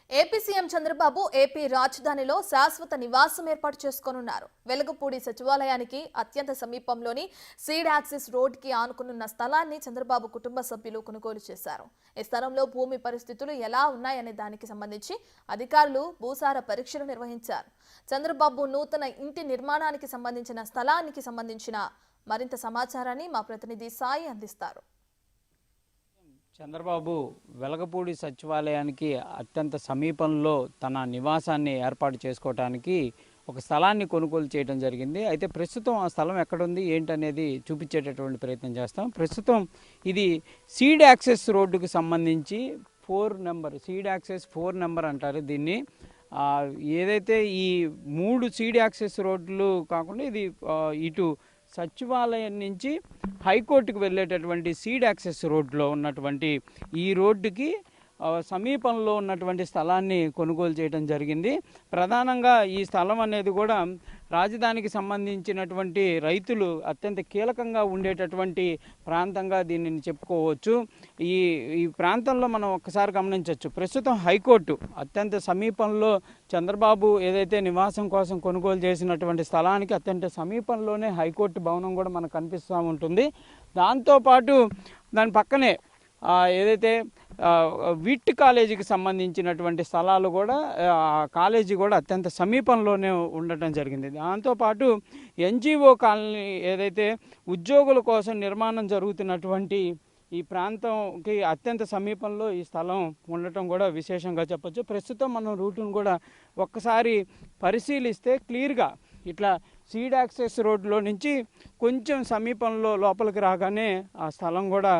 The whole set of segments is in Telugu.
ఏపీ సీఎం చంద్రబాబు ఏపీ రాజధానిలో శాశ్వత నివాసం ఏర్పాటు చేసుకోనున్నారు. వెలగపూడి సచివాలయానికి అత్యంత సమీపంలోని సీడ్ యాక్సిస్ రోడ్డుకి ఆనుకునున్న స్థలాన్ని చంద్రబాబు కుటుంబ సభ్యులు కొనుగోలు చేశారు. ఈ స్థలంలో భూమి పరిస్థితులు ఎలా ఉన్నాయనే దానికి సంబంధించి అధికారులు భూసార పరీక్షలు నిర్వహించారు. చంద్రబాబు నూతన ఇంటి నిర్మాణానికి సంబంధించిన స్థలానికి సంబంధించిన మరింత సమాచారాన్ని మా ప్రతినిధి సాయి అందిస్తారు. చంద్రబాబు వెలగపూడి సచివాలయానికి అత్యంత సమీపంలో తన నివాసాన్ని ఏర్పాటు చేసుకోవడానికి ఒక స్థలాన్ని కొనుగోలు చేయడం జరిగింది. అయితే ప్రస్తుతం ఆ స్థలం ఎక్కడుంది ఏంటనేది చూపించేటటువంటి ప్రయత్నం చేస్తాం. ప్రస్తుతం ఇది సీడ్ యాక్సెస్ రోడ్డుకు సంబంధించి 4 నెంబర్ సీడ్ యాక్సెస్ 4 నెంబర్ అంటారు దీన్ని. ఏదైతే ఈ 3 సీడ్ యాక్సెస్ రోడ్లు కాకుండా ఇది ఇటు సచివాలయం నుంచి హైకోర్టుకు వెళ్ళేటటువంటి సీడ్ యాక్సెస్ రోడ్లో ఉన్నటువంటి ఈ రోడ్డుకి సమీపంలో ఉన్నటువంటి స్థలాన్ని కొనుగోలు చేయడం జరిగింది. ప్రధానంగా ఈ స్థలం అనేది కూడా రాజధానికి సంబంధించినటువంటి రైతులు అత్యంత కీలకంగా ఉండేటటువంటి ప్రాంతంగా దీనిని చెప్పుకోవచ్చు. ఈ ప్రాంతంలో మనం ఒక్కసారి గమనించవచ్చు. ప్రస్తుతం హైకోర్టు అత్యంత సమీపంలో చంద్రబాబు ఏదైతే నివాసం కోసం కొనుగోలు చేసినటువంటి స్థలానికి అత్యంత సమీపంలోనే హైకోర్టు భవనం కూడా మనకు కనిపిస్తూ ఉంటుంది. దాంతోపాటు దాని పక్కనే ఏదైతే విట్ కాలేజీకి సంబంధించినటువంటి స్థలాలు కూడా కాలేజీ కూడా అత్యంత సమీపంలోనే ఉండటం జరిగింది. దాంతోపాటు ఎన్జిఓ కాలనీ ఏదైతే ఉద్యోగుల కోసం నిర్మాణం జరుగుతున్నటువంటి ఈ ప్రాంతంకి అత్యంత సమీపంలో ఈ స్థలం ఉండటం కూడా విశేషంగా చెప్పొచ్చు. ప్రస్తుతం మనం రూటును కూడా ఒక్కసారి పరిశీలిస్తే క్లియర్గా ఇట్లా సీడ్ యాక్సెస్ రోడ్లో నుంచి కొంచెం సమీపంలో లోపలికి రాగానే ఆ స్థలం కూడా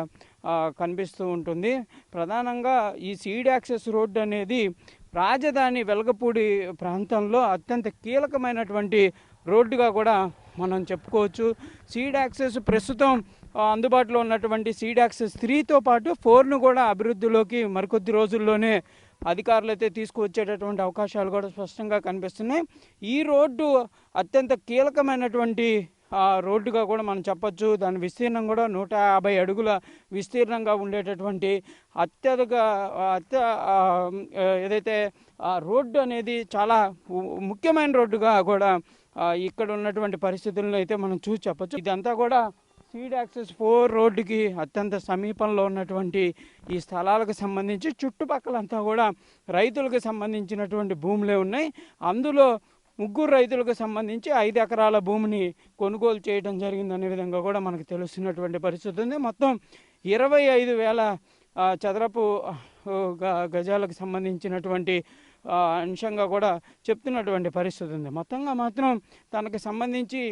కనిపిస్తూ ఉంటుంది. ప్రధానంగా ఈ సీడ్ యాక్సెస్ రోడ్డు అనేది రాజధాని వెలగపూడి ప్రాంతంలో అత్యంత కీలకమైనటువంటి రోడ్డుగా కూడా మనం చెప్పుకోవచ్చు. సీడ్ యాక్సెస్ ప్రస్తుతం అందుబాటులో ఉన్నటువంటి సీడ్ యాక్సెస్ 3తో పాటు 4ను కూడా అభివృద్ధిలోకి మరికొద్ది రోజుల్లోనే అధికారులు అయితే తీసుకువచ్చేటటువంటి అవకాశాలు కూడా స్పష్టంగా కనిపిస్తున్నాయి. ఈ రోడ్డు అత్యంత కీలకమైనటువంటి రోడ్డుగా కూడా మనం చెప్పచ్చు. దాని విస్తీర్ణం కూడా 150 అడుగుల విస్తీర్ణంగా ఉండేటటువంటి ఏదైతే రోడ్డు అనేది చాలా ముఖ్యమైన రోడ్డుగా కూడా ఇక్కడ ఉన్నటువంటి పరిస్థితులను అయితే మనం చూసి చెప్పచ్చు. ఇదంతా కూడా సీడ్ యాక్సెస్ 4 రోడ్డుకి అత్యంత సమీపంలో ఉన్నటువంటి ఈ స్థలాలకు సంబంధించి చుట్టుపక్కలంతా కూడా రైతులకు సంబంధించినటువంటి భూములే ఉన్నాయి. అందులో 3 రైతులకు సంబంధించి 5 ఎకరాల భూమిని కొనుగోలు చేయడం జరిగిందనే విధంగా కూడా మనకు తెలుస్తున్నటువంటి పరిస్థితి ఉంది. మొత్తం 25,000 చదరపు గజాలకు సంబంధించినటువంటి అంశంగా కూడా చెప్తున్నటువంటి పరిస్థితి ఉంది. మొత్తంగా మాత్రం తనకు సంబంధించి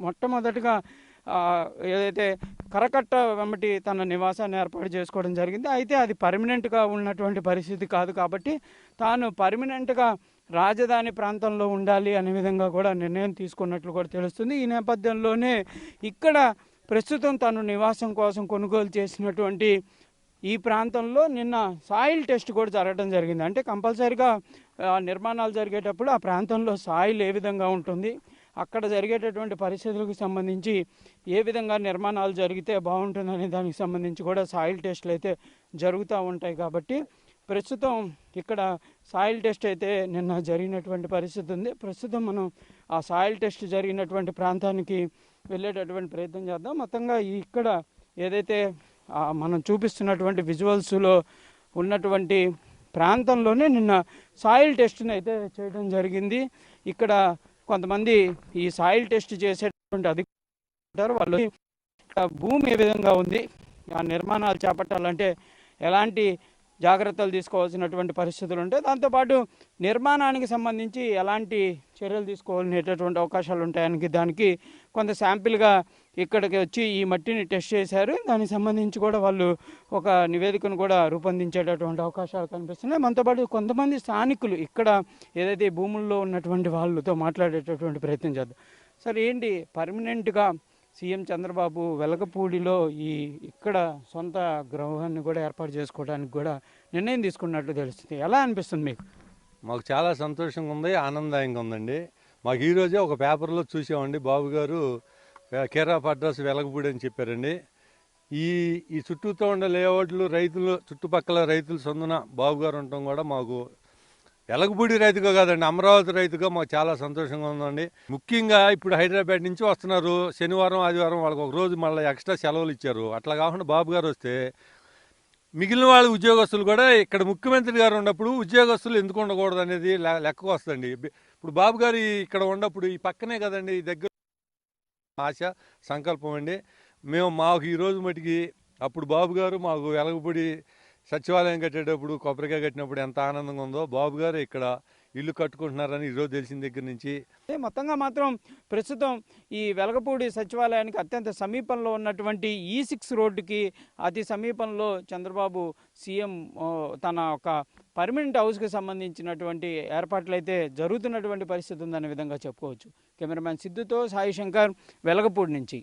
మొట్టమొదటిగా ఏదైతే కరకట్ట వెంబటి తన నివాసాన్ని ఏర్పాటు చేసుకోవడం జరిగింది. అయితే అది పర్మనెంట్గా ఉన్నటువంటి పరిస్థితి కాదు కాబట్టి తాను పర్మనెంట్గా రాజధాని ప్రాంతంలో ఉండాలి అనే విధంగా కూడా నిర్ణయం తీసుకున్నట్లు కూడా తెలుస్తుంది. ఈ నేపథ్యంలోనే ఇక్కడ ప్రస్తుతం తను నివాసం కోసం కొనుగోలు చేసినటువంటి ఈ ప్రాంతంలో నిన్న సాయిల్ టెస్ట్ కూడా జరగడం జరిగింది. అంటే కంపల్సరీగా నిర్మాణాలు జరిగేటప్పుడు ఆ ప్రాంతంలో సాయిల్ ఏ విధంగా ఉంటుంది, అక్కడ జరిగేటటువంటి పరిస్థితులకు సంబంధించి ఏ విధంగా నిర్మాణాలు జరిగితే బాగుంటుందనే దానికి సంబంధించి కూడా సాయిల్ టెస్టులు అయితే జరుగుతూ ఉంటాయి. కాబట్టి ప్రస్తుతం ఇక్కడ సాయిల్ టెస్ట్ అయితే నిన్న జరిగినటువంటి పరిస్థితి ఉంది. ప్రస్తుతం మనం ఆ సాయిల్ టెస్ట్ జరిగినటువంటి ప్రాంతానికి వెళ్ళేటటువంటి ప్రయత్నం చేద్దాం. మొత్తంగా ఇక్కడ ఏదైతే మనం చూపిస్తున్నటువంటి విజువల్స్లో ఉన్నటువంటి ప్రాంతంలోనే నిన్న సాయిల్ టెస్ట్ని అయితే చేయడం జరిగింది. ఇక్కడ కొంతమంది ఈ సాయిల్ టెస్ట్ చేసేటువంటి అధికారులు వాళ్ళు భూమి ఏ విధంగా ఉంది, ఆ నిర్మాణాలు చేపట్టాలంటే ఎలాంటి జాగ్రత్తలు తీసుకోవాల్సినటువంటి పరిస్థితులు ఉంటాయి, దాంతోపాటు నిర్మాణానికి సంబంధించి ఎలాంటి చర్యలు తీసుకోవాలనేటటువంటి అవకాశాలు ఉంటాయని దానికి కొంత శాంపిల్గా ఇక్కడికి వచ్చి ఈ మట్టిని టెస్ట్ చేశారు. దానికి సంబంధించి కూడా వాళ్ళు ఒక నివేదికను కూడా రూపొందించేటటువంటి అవకాశాలు కనిపిస్తున్నాయి. మనతోపాటు కొంతమంది స్థానికులు ఇక్కడ ఏదైతే భూముల్లో ఉన్నటువంటి వాళ్ళతో మాట్లాడేటటువంటి ప్రయత్నం చేద్దాం. సార్, ఏంటి పర్మనెంట్గా సీఎం చంద్రబాబు వెలగపూడిలో ఇక్కడ సొంత గృహాన్ని కూడా ఏర్పాటు చేసుకోవడానికి కూడా నిర్ణయం తీసుకున్నట్లు తెలుస్తుంది. ఎలా అనిపిస్తుంది మీకు? మాకు చాలా సంతోషంగా ఉంది, ఆనందదాయంగా ఉందండి. మాకు ఈరోజే ఒక పేపర్లో చూసామండి, బాబు గారు కేర్ ఆఫ్ అడ్రస్ వెలగపూడి అని చెప్పారండి. ఈ చుట్టూతో ఉండే లేఅవుట్లు రైతులు చుట్టుపక్కల రైతులు సొందున బాబు గారు ఉండటం కూడా మాకు వెలగపూడి రైతుగా కాదండి, అమరావతి రైతుగా మాకు చాలా సంతోషంగా ఉందండి. ముఖ్యంగా ఇప్పుడు హైదరాబాద్ నుంచి వస్తున్నారు, శనివారం ఆదివారం వాళ్ళకి ఒక రోజు మళ్ళీ ఎక్స్ట్రా సెలవులు ఇచ్చారు. అట్లా కాకుండా బాబు గారు వస్తే మిగిలిన వాళ్ళ ఉద్యోగస్తులు కూడా ఇక్కడ ముఖ్యమంత్రి గారు ఉన్నప్పుడు ఉద్యోగస్తులు ఎందుకు ఉండకూడదు అనేది లెక్కకు వస్తుంది. ఇప్పుడు బాబు గారు ఇక్కడ ఉన్నప్పుడు ఈ పక్కనే కదండి, ఈ దగ్గర ఆశ సంకల్పం అండి. మాకు ఈరోజు మటుకి అప్పుడు బాబు గారు మాకు వెలగపూడి సచివాలయం కట్టేటప్పుడు, కొబ్బరికాయ కట్టినప్పుడు ఎంత ఆనందంగా ఉందో, బాబు గారు ఇక్కడ ఇల్లు కట్టుకుంటున్నారని ఈరోజు తెలిసిన దగ్గర నుంచి. మొత్తంగా మాత్రం ప్రస్తుతం ఈ వెలగపూడి సచివాలయానికి అత్యంత సమీపంలో ఉన్నటువంటి E6 రోడ్డుకి అతి సమీపంలో చంద్రబాబు సీఎం తన ఒక పర్మనెంట్ హౌస్కి సంబంధించినటువంటి ఏర్పాట్లు అయితే జరుగుతున్నటువంటి పరిస్థితి ఉందనే విధంగా చెప్పుకోవచ్చు. కెమెరామ్యాన్ సిద్ధుతో సాయి శంకర్, వెలగపూడి నుంచి.